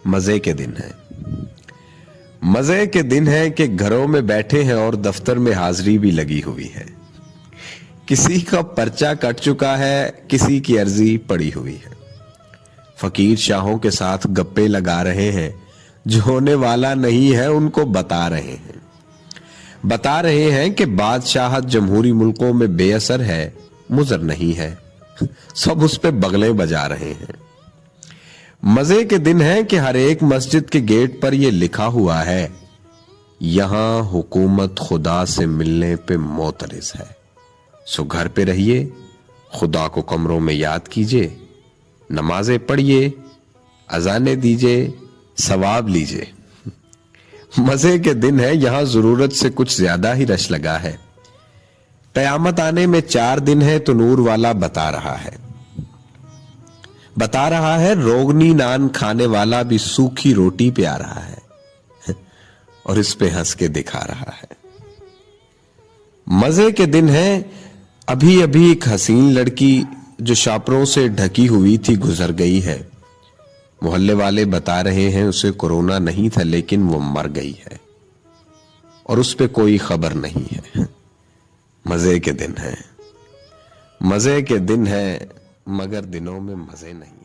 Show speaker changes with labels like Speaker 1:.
Speaker 1: मजे के दिन हैं। मजे के दिन हैं कि घरों में बैठे हैं और दफ्तर में हाजिरी भी लगी हुई है। किसी का पर्चा कट चुका है, किसी की अर्जी पड़ी हुई है। फकीर शाहों के साथ गप्पे लगा रहे हैं, जो होने वाला नहीं है उनको बता रहे हैं कि बादशाहत जमहूरी मुल्कों में बेअसर है, मुज़र नहीं है। सब उस पे बगलें बजा रहे हैं। मजे के दिन है कि हर एक मस्जिद के गेट पर यह लिखा हुआ है, यहां हुकूमत खुदा से मिलने पे मोतरिज है। सो घर पे रहिए, खुदा को कमरों में याद कीजिए, नमाजें पढ़िए, अजाने दीजिए, सवाब लीजिए। मजे के दिन है, यहां जरूरत से कुछ ज्यादा ही रश लगा है। कयामत आने में 4 दिन है तो नूर वाला बता रहा है रोगनी नान खाने वाला भी सूखी रोटी पे आ रहा है और इस पे हंस के दिखा रहा है। मजे के दिन है, अभी अभी एक हसीन लड़की जो शापरों से ढकी हुई थी गुजर गई है। मोहल्ले वाले बता रहे हैं उसे कोरोना नहीं था, लेकिन वो मर गई है और उस पे कोई खबर नहीं है। मजे के दिन है, मजे के दिन है, मगर दिनों में मजे नहीं।